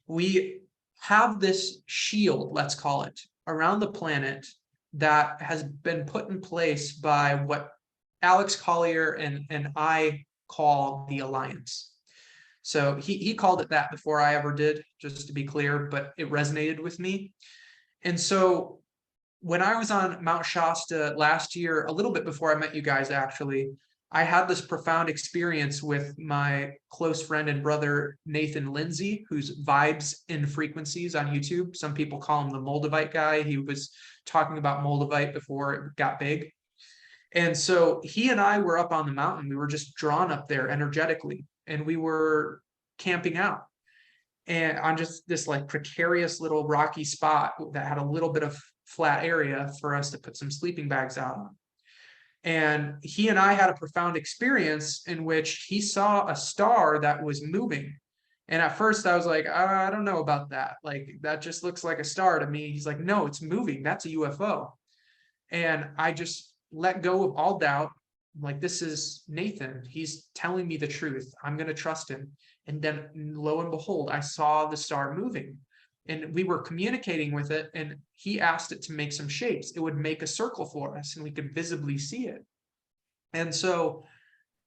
We have this shield, let's call it, around the planet that has been put in place by what Alex Collier and I call the Alliance. So he called it that before I ever did, just to be clear, but it resonated with me. And so when I was on Mount Shasta last year, a little bit before I met you guys, actually, I had this profound experience with my close friend and brother, Nathan Lindsay, who's Vibes and Frequencies on YouTube. Some people call him the Moldavite guy. He was talking about Moldavite before it got big. And so he and I were up on the mountain. We were just drawn up there energetically, and we were camping out. and on just this like precarious little rocky spot that had a little bit of flat area for us to put some sleeping bags out on. And he and I had a profound experience in which he saw a star that was moving. And at first I was like, I don't know about that. Like, that just looks like a star to me. He's like, no, it's moving. That's a UFO. And I just let go of all doubt. Like, this is Nathan. He's telling me the truth. I'm going to trust him. And then lo and behold, I saw the star moving. And we were communicating with it, and he asked it to make some shapes. It would make a circle for us, and we could visibly see it. And so,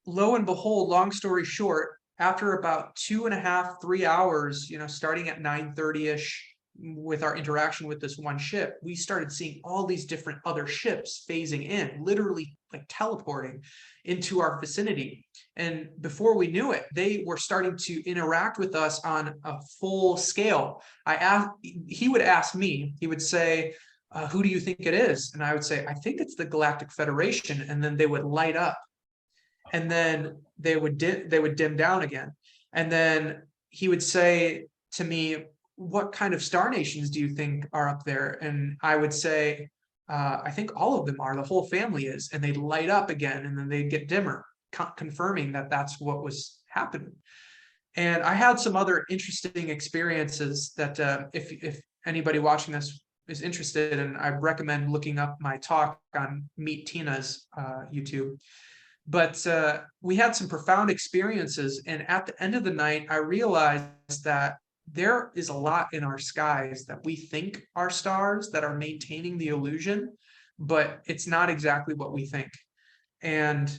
lo and behold, long story short, after about 2.5, 3 hours, starting at 9:30ish with our interaction with this one ship, we started seeing all these different other ships phasing in, literally like teleporting into our vicinity. And before we knew it, they were starting to interact with us on a full scale. He would ask me, he would say, who do you think it is? And I would say, I think it's the Galactic Federation. And then they would light up, and then they would dim down again. And then he would say to me, what kind of star nations do you think are up there? And I would say, I think all of them are. The whole family is. And they'd light up again, and then they'd get dimmer, confirming that that's what was happening. And I had some other interesting experiences that if anybody watching this is interested, and I recommend looking up my talk on Meet Tina's YouTube. But we had some profound experiences. And at the end of the night, I realized that there is a lot in our skies that we think are stars that are maintaining the illusion, but it's not exactly what we think. And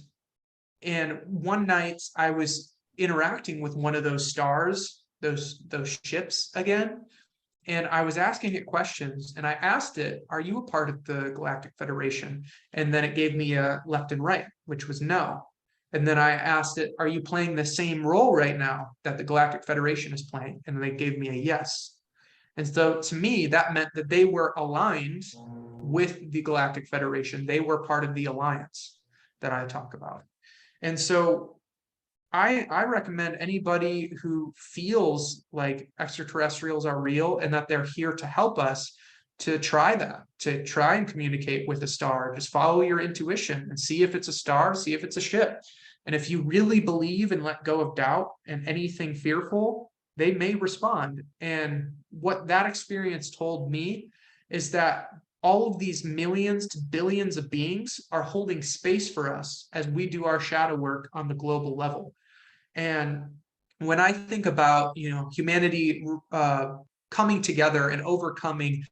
one night I was interacting with one of those stars, those ships again, and I was asking it questions, and I asked it, are you a part of the Galactic Federation? And then it gave me a left and right, which was no. And then I asked it, are you playing the same role right now that the Galactic Federation is playing? And they gave me a yes. And so to me, that meant that they were aligned with the Galactic Federation. They were part of the alliance that I talk about. And so I recommend anybody who feels like extraterrestrials are real and that they're here to help us to try that, to try and communicate with a star. Just follow your intuition and see if it's a star, see if it's a ship. And if you really believe and let go of doubt and anything fearful, they may respond. And what that experience told me is that all of these millions to billions of beings are holding space for us as we do our shadow work on the global level. And when I think about, humanity coming together and overcoming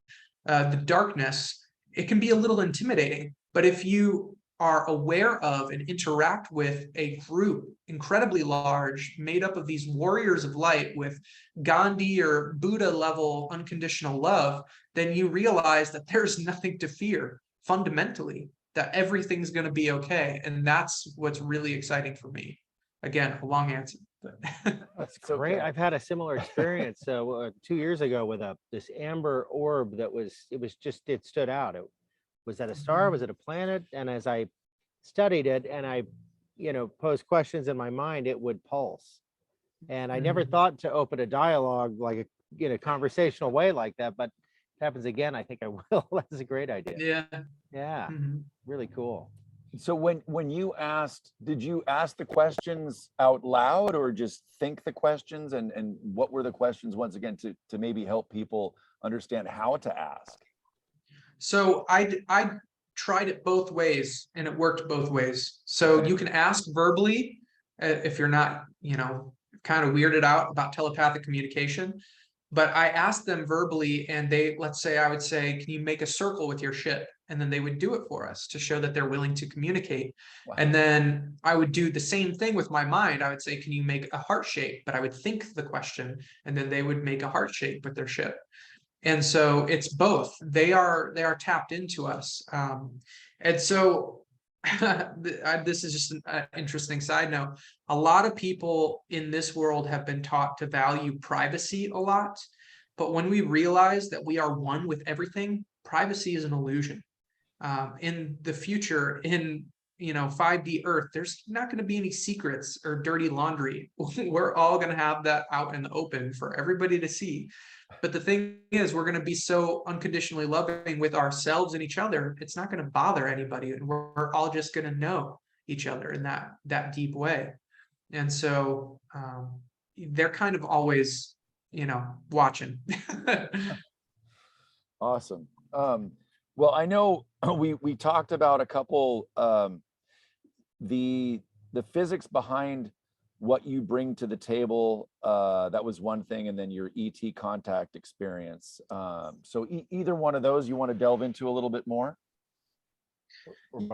the darkness, it can be a little intimidating. But if you are aware of and interact with a group incredibly large, made up of these warriors of light with Gandhi or Buddha level unconditional love, then you realize that there's nothing to fear fundamentally, that everything's going to be okay. And that's what's really exciting for me. Again, a long answer. But That's great. okay. I've had a similar experience 2 years ago with this amber orb that it stood out. Was that a star? Was it a planet? And as I studied it and I, posed questions in my mind, it would pulse. And I never thought to open a dialogue like a conversational way like that, but if it happens again, I think I will. That's a great idea. Yeah. Yeah. Really cool. So when you asked, did you ask the questions out loud or just think the questions, and what were the questions, once again, to maybe help people understand how to ask? So I tried it both ways, and it worked both ways. So you can ask verbally if you're not, kind of weirded out about telepathic communication. But I asked them verbally, and let's say I would say, can you make a circle with your ship? And then they would do it for us to show that they're willing to communicate. Wow. And then I would do the same thing with my mind. I would say, can you make a heart shape? But I would think the question, and then they would make a heart shape with their ship. And so it's both. They are tapped into us. And so this is just an interesting side note. A lot of people in this world have been taught to value privacy a lot. But when we realize that we are one with everything, privacy is an illusion. In the future, in 5D Earth, there's not going to be any secrets or dirty laundry. We're all going to have that out in the open for everybody to see. But the thing is, we're going to be so unconditionally loving with ourselves and each other, it's not going to bother anybody. And we're all just going to know each other in that deep way. And so they're kind of always, watching. Awesome. Well, I know we talked about a couple, the physics behind what you bring to the table. That was one thing, and then your ET contact experience. So either one of those you want to delve into a little bit more?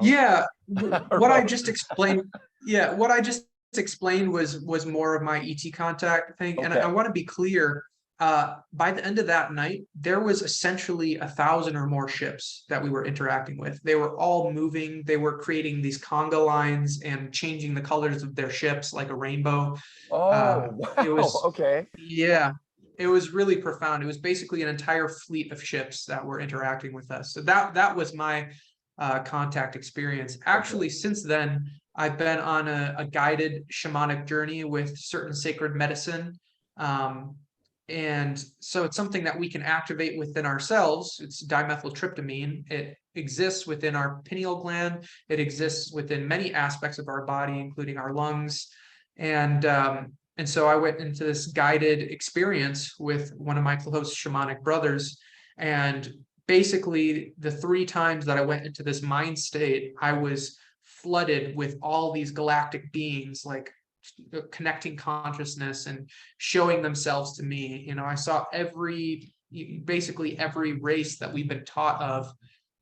Yeah, what I just explained. Yeah, what I just explained was more of my ET contact thing, and Okay. I want to be clear. By the end of that night, there was essentially 1,000 or more ships that we were interacting with. They were all moving. They were creating these conga lines and changing the colors of their ships like a rainbow. Oh, wow. It was, okay. yeah, it was really profound. It was basically an entire fleet of ships that were interacting with us. So that was my contact experience. Actually, since then, I've been on a guided shamanic journey with certain sacred medicine. And so it's something that we can activate within ourselves. It's dimethyltryptamine. It exists within our pineal gland. It exists within many aspects of our body, including our lungs. And so I went into this guided experience with one of my close shamanic brothers. And basically, the 3 times that I went into this mind state, I was flooded with all these galactic beings, like connecting consciousness and showing themselves to me. I saw basically every race that we've been taught of.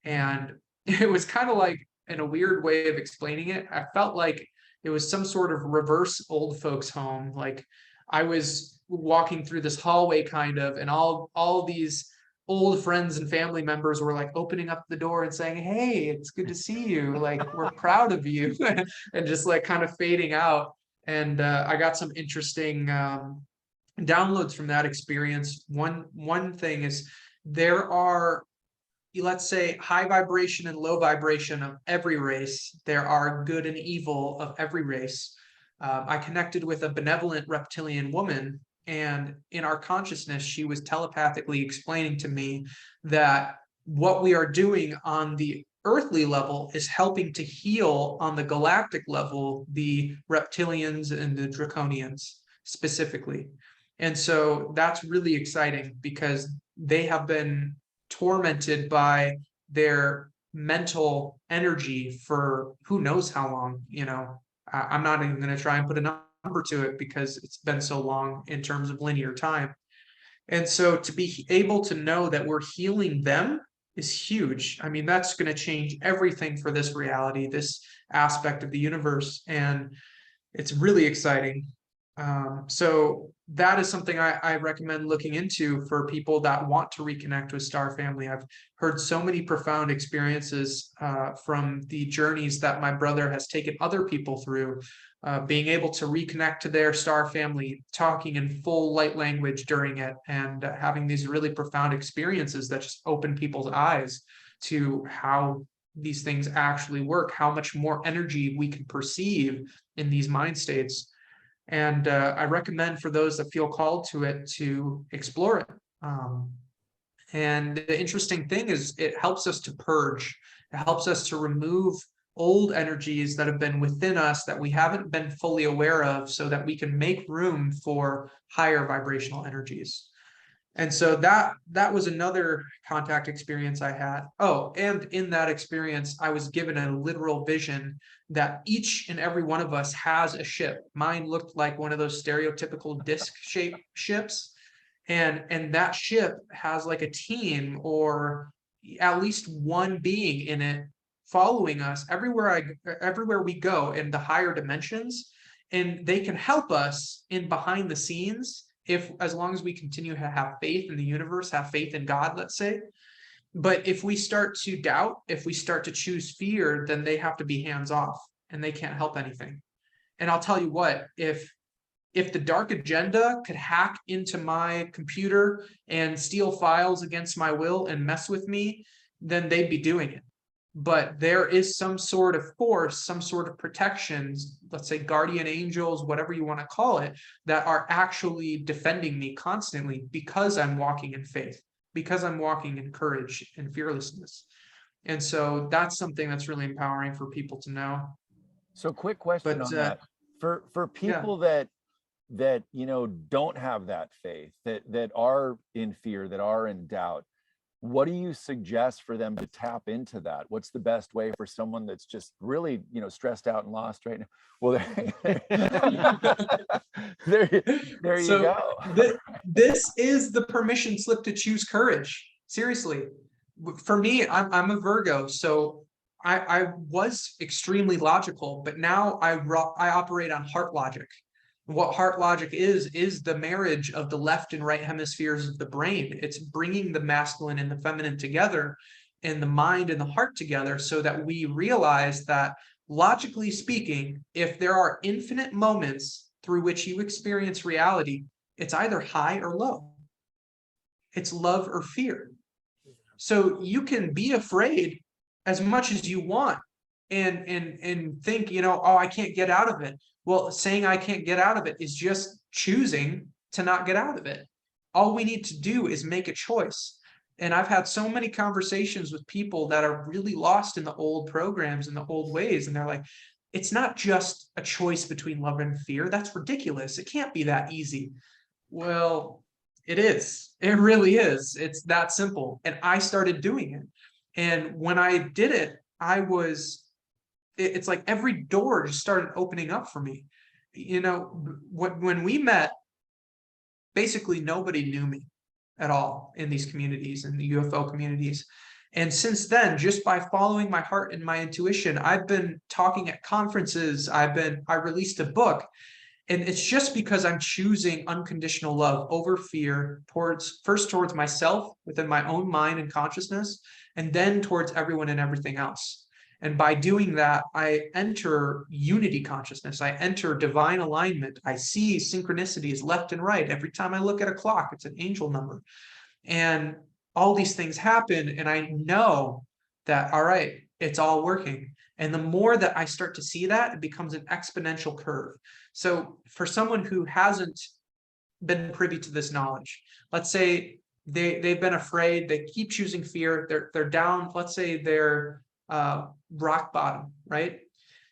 And it was kind of like, in a weird way of explaining it, I felt like it was some sort of reverse old folks home. Like I was walking through this hallway kind of, and all these old friends and family members were like opening up the door and saying, "Hey, it's good to see you. Like, we're proud of you," and just like kind of fading out. And I got some interesting downloads from that experience. One thing is, there are, let's say, high vibration and low vibration of every race. There are good and evil of every race. I connected with a benevolent reptilian woman, and in our consciousness, she was telepathically explaining to me that what we are doing on the earthly level is helping to heal on the galactic level the reptilians and the draconians specifically. And so that's really exciting, because they have been tormented by their mental energy for who knows how long. I'm not even going to try and put a number to it, because it's been so long in terms of linear time. And so to be able to know that we're healing them is huge. I mean, that's going to change everything for this reality, this aspect of the universe. And it's really exciting. So that is something I recommend looking into for people that want to reconnect with Star Family. I've heard so many profound experiences from the journeys that my brother has taken other people through, being able to reconnect to their Star Family, talking in full light language during it, and having these really profound experiences that just open people's eyes to how these things actually work, how much more energy we can perceive in these mind states. And I recommend for those that feel called to it to explore it. And the interesting thing is, it helps us to purge. It helps us to remove old energies that have been within us that we haven't been fully aware of, so that we can make room for higher vibrational energies. And so that was another contact experience I had. Oh, and in that experience, I was given a literal vision that each and every one of us has a ship. Mine looked like one of those stereotypical disc-shaped ships. And that ship has like a team, or at least one being in it, following us everywhere we go in the higher dimensions. And they can help us in behind the scenes, as long as we continue to have faith in the universe, have faith in God, let's say. But if we start to doubt, if we start to choose fear, then they have to be hands off, and they can't help anything. And I'll tell you what, if the dark agenda could hack into my computer and steal files against my will and mess with me, then they'd be doing it. but there is some sort of force, some sort of protections, let's say guardian angels, whatever you want to call it, that are actually defending me constantly because I'm walking in faith, because I'm walking in courage and fearlessness. And so that's something that's really empowering for people to know. So quick question But on that. For yeah. people that don't have that faith, that are in fear, that are in doubt, what do you suggest for them to tap into that? What's the best way for someone that's just really, stressed out and lost right now? Well, there you So go. this is the permission slip to choose courage. Seriously. For me, I'm a Virgo, so I was extremely logical, but now I operate on heart logic. What heart logic is the marriage of the left and right hemispheres of the brain. It's bringing the masculine and the feminine together, and the mind and the heart together, so that we realize that, logically speaking, if there are infinite moments through which you experience reality, it's either high or low. It's love or fear. So you can be afraid as much as you want and think, oh, I can't get out of it. Well, saying I can't get out of it is just choosing to not get out of it. All we need to do is make a choice. And I've had so many conversations with people that are really lost in the old programs and the old ways. And they're like, it's not just a choice between love and fear. That's ridiculous. It can't be that easy. Well, it is. It really is. It's that simple. And I started doing it. And when I did it, it's like every door just started opening up for me. When we met, basically nobody knew me at all in these communities, in the UFO communities. And since then, just by following my heart and my intuition, I've been talking at conferences. I released a book. And it's just because I'm choosing unconditional love over fear, first towards myself within my own mind and consciousness, and then towards everyone and everything else. And by doing that, I enter unity consciousness. I enter divine alignment. I see synchronicities left and right. Every time I look at a clock, it's an angel number. And all these things happen. And I know that, all right, it's all working. And the more that I start to see that, it becomes an exponential curve. So for someone who hasn't been privy to this knowledge, let's say they've been afraid, they keep choosing fear, they're down, let's say they're rock bottom, right?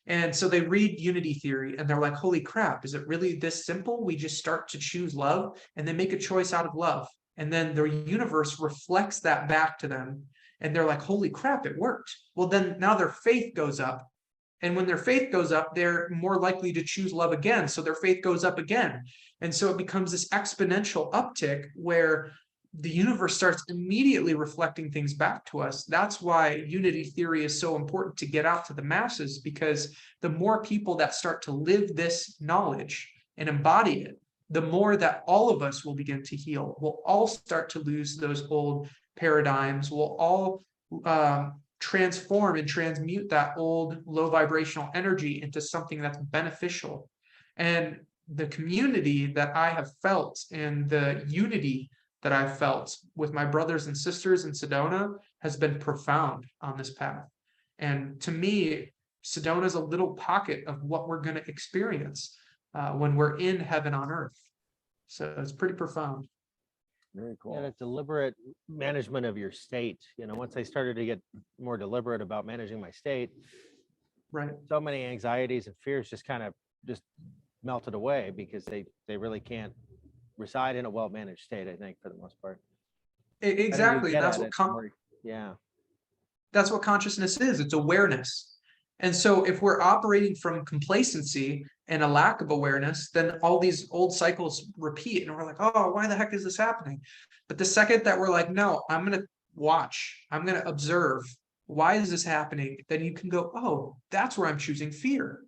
And so they read unity theory and they're like, holy crap, is it really this simple? We just start to choose love, and they make a choice out of love. And then their universe reflects that back to them. And they're like, holy crap, it worked. Well, then now their faith goes up. And when their faith goes up, they're more likely to choose love again. So their faith goes up again. And so it becomes this exponential uptick where the universe starts immediately reflecting things back to us. That's why unity theory is so important to get out to the masses, because the more people that start to live this knowledge and embody it, the more that all of us will begin to heal. We'll all start to lose those old paradigms. We'll all transform and transmute that old low vibrational energy into something that's beneficial. And the community that I have felt and the unity that I've felt with my brothers and sisters in Sedona has been profound on this path. And to me, Sedona is a little pocket of what we're going to experience when we're in heaven on earth. So it's pretty profound. Very cool. And a deliberate management of your state. Once I started to get more deliberate about managing my state, right, so many anxieties and fears just kind of melted away, because they really can't reside in a well-managed state, I think, for the most part. Exactly. That's what that's what consciousness is. It's awareness. And so if we're operating from complacency and a lack of awareness, then all these old cycles repeat, and we're like, oh, why the heck is this happening? But the second that we're like, no, I'm going to watch, I'm going to observe, why is this happening? Then you can go, oh, that's where I'm choosing fear.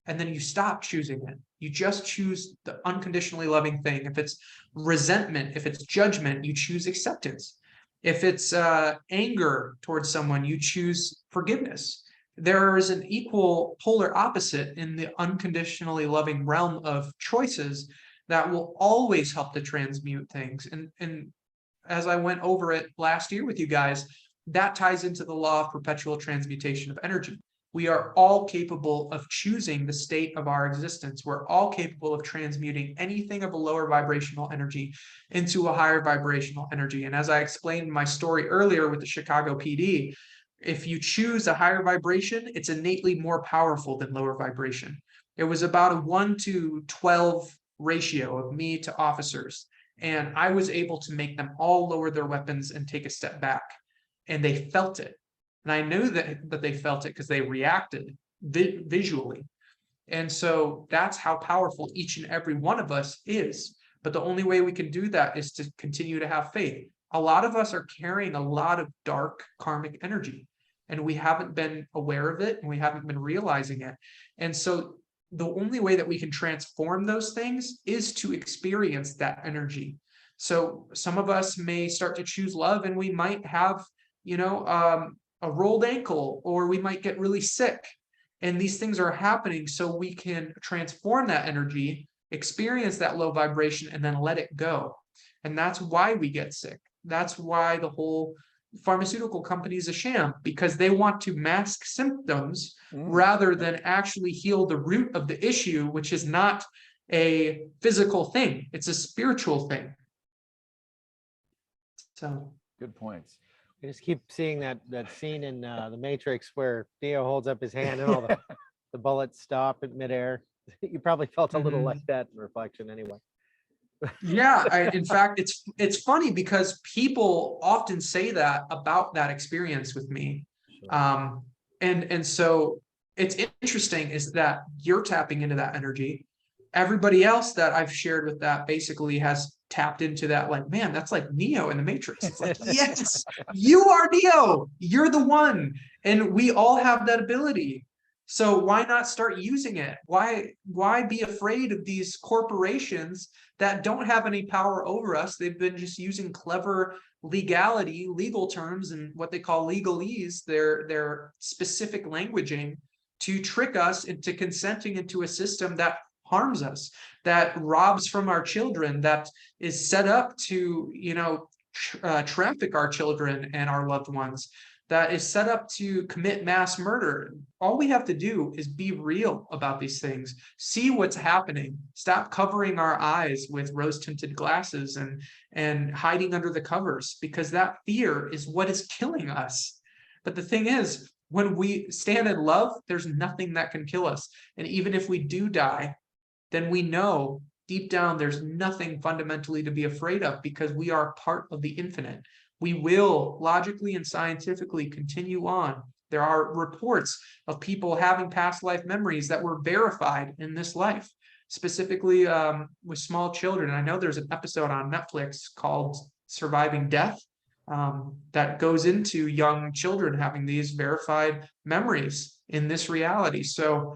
And then you stop choosing it. You just choose the unconditionally loving thing. If it's resentment, if it's judgment, you choose acceptance. If it's anger towards someone, you choose forgiveness. There is an equal polar opposite in the unconditionally loving realm of choices that will always help to transmute things. And as I went over it last year with you guys, that ties into the law of perpetual transmutation of energy. We are all capable of choosing the state of our existence. We're all capable of transmuting anything of a lower vibrational energy into a higher vibrational energy. And as I explained in my story earlier with the Chicago PD, if you choose a higher vibration, it's innately more powerful than lower vibration. It was about a 1-to-12 ratio of me to officers. And I was able to make them all lower their weapons and take a step back. And they felt it. And I knew that they felt it because they reacted visually. And so that's how powerful each and every one of us is. But the only way we can do that is to continue to have faith. A lot of us are carrying a lot of dark karmic energy, and we haven't been aware of it, and we haven't been realizing it. And so the only way that we can transform those things is to experience that energy. So some of us may start to choose love, and we might have, a rolled ankle, or we might get really sick. And these things are happening so we can transform that energy, experience that low vibration, and then let it go. And that's why we get sick. That's why the whole pharmaceutical company is a sham, because they want to mask symptoms rather than actually heal the root of the issue, which is not a physical thing. It's a spiritual thing. So Good points. I just keep seeing that scene in the Matrix where Neo holds up his hand and all the bullets stop in midair. You probably felt a little like that in reflection anyway. Yeah, in fact, it's funny because people often say that about that experience with me. Sure. And so it's interesting is that you're tapping into that energy. Everybody else that I've shared with that basically has tapped into that, like, man, that's like Neo in the Matrix. It's like, yes, you are Neo. You're the one. And we all have that ability. So why not start using it? Why be afraid of these corporations that don't have any power over us? They've been just using clever legal terms and what they call legalese, their specific languaging, to trick us into consenting into a system that harms us, that robs from our children, that is set up to, traffic our children and our loved ones, that is set up to commit mass murder. All we have to do is be real about these things, see what's happening, stop covering our eyes with rose-tinted glasses and hiding under the covers, because that fear is what is killing us. But the thing is, when we stand in love, there's nothing that can kill us. And even if we do die, then we know deep down there's nothing fundamentally to be afraid of, because we are part of the infinite. We will logically and scientifically continue on. There are reports of people having past life memories that were verified in this life, specifically with small children. I know there's an episode on Netflix called Surviving Death that goes into young children having these verified memories in this reality. So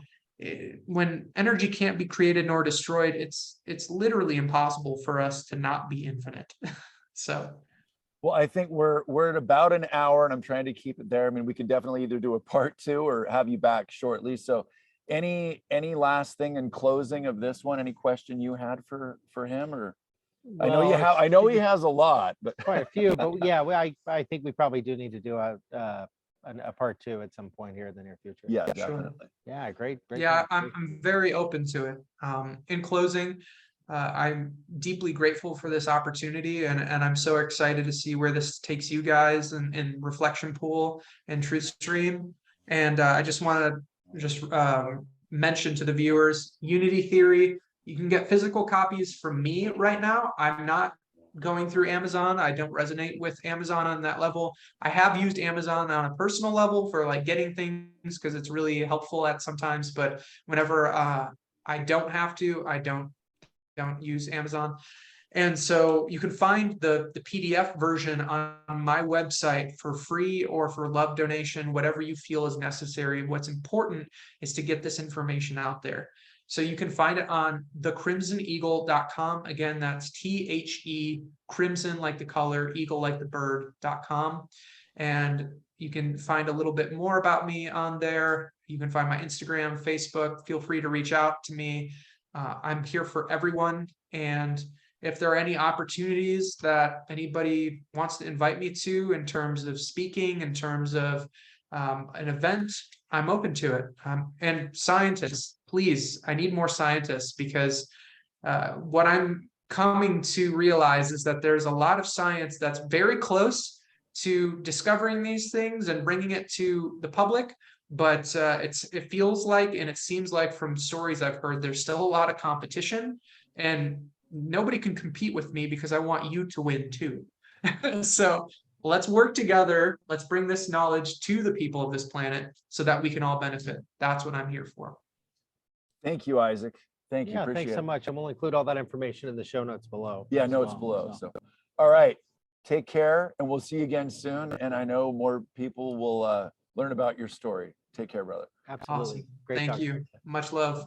when energy can't be created nor destroyed, it's literally impossible for us to not be infinite. So well, I think we're at about an hour, and I'm trying to keep it there. I mean, we can definitely either do a part 2 or have you back shortly. So any last thing in closing of this one? Any question you had for him? Or I know you have, I know he has a lot, but quite a few. But yeah, I think we probably do need to do a part 2 at some point here in the near future. yeah, Sure. definitely. Yeah, great. Yeah, conversation. I'm very open to it. In closing, I'm deeply grateful for this opportunity, and I'm so excited to see where this takes you guys in Reflection Pool and TruthStream. And I just want to mention to the viewers, Unity Theory, you can get physical copies from me right now. I'm not going through Amazon. I don't resonate with Amazon on that level. I have used Amazon on a personal level for like getting things because it's really helpful at sometimes, but whenever I don't have to, I don't use Amazon. And so you can find the PDF version on my website for free or for love donation, whatever you feel is necessary. What's important is to get this information out there. So you can find it on thecrimsoneagle.com. Again, that's THE, crimson like the color, eagle like the bird.com. And you can find a little bit more about me on there. You can find my Instagram, Facebook. Feel free to reach out to me. I'm here for everyone. And if there are any opportunities that anybody wants to invite me to in terms of speaking, in terms of an event, I'm open to it. And scientists, please, I need more scientists, because what I'm coming to realize is that there's a lot of science that's very close to discovering these things and bringing it to the public, but it feels like, and it seems like from stories I've heard, there's still a lot of competition, and nobody can compete with me because I want you to win too. So let's work together. Let's bring this knowledge to the people of this planet so that we can all benefit. That's what I'm here for. Thank you, Isaac. Thank you. Yeah, Appreciate thanks so it. much. And we'll include all that information in the show notes below. Yeah, as notes well, below. so. So, all right. Take care, and we'll see you again soon. And I know more people will learn about your story. Take care, brother. Absolutely. Awesome. Great Thank talking to you. Much love.